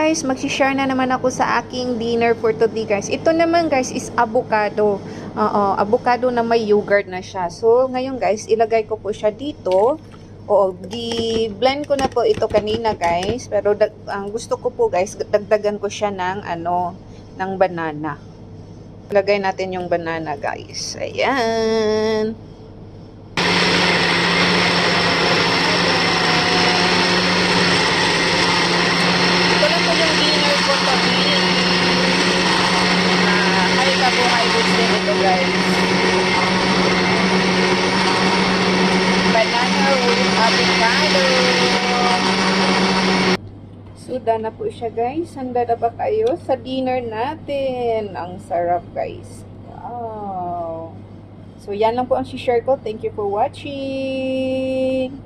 guys, mag-share na naman ako sa aking dinner for today guys. Ito naman guys is avocado. Avocado na may yogurt na siya. So ngayon guys, ilagay ko po siya dito. Di-blend ko na po ito kanina guys. Pero ang gusto ko po guys, dagdagan ko siya ng ng banana. Ilagay natin yung banana guys. Ayan. Carbohydrates din ito guys. Banana with avocado. So, na po siya guys. Handa na ba kayo sa dinner natin? Ang sarap guys. Wow. So, yan lang po ang share ko. Thank you for watching.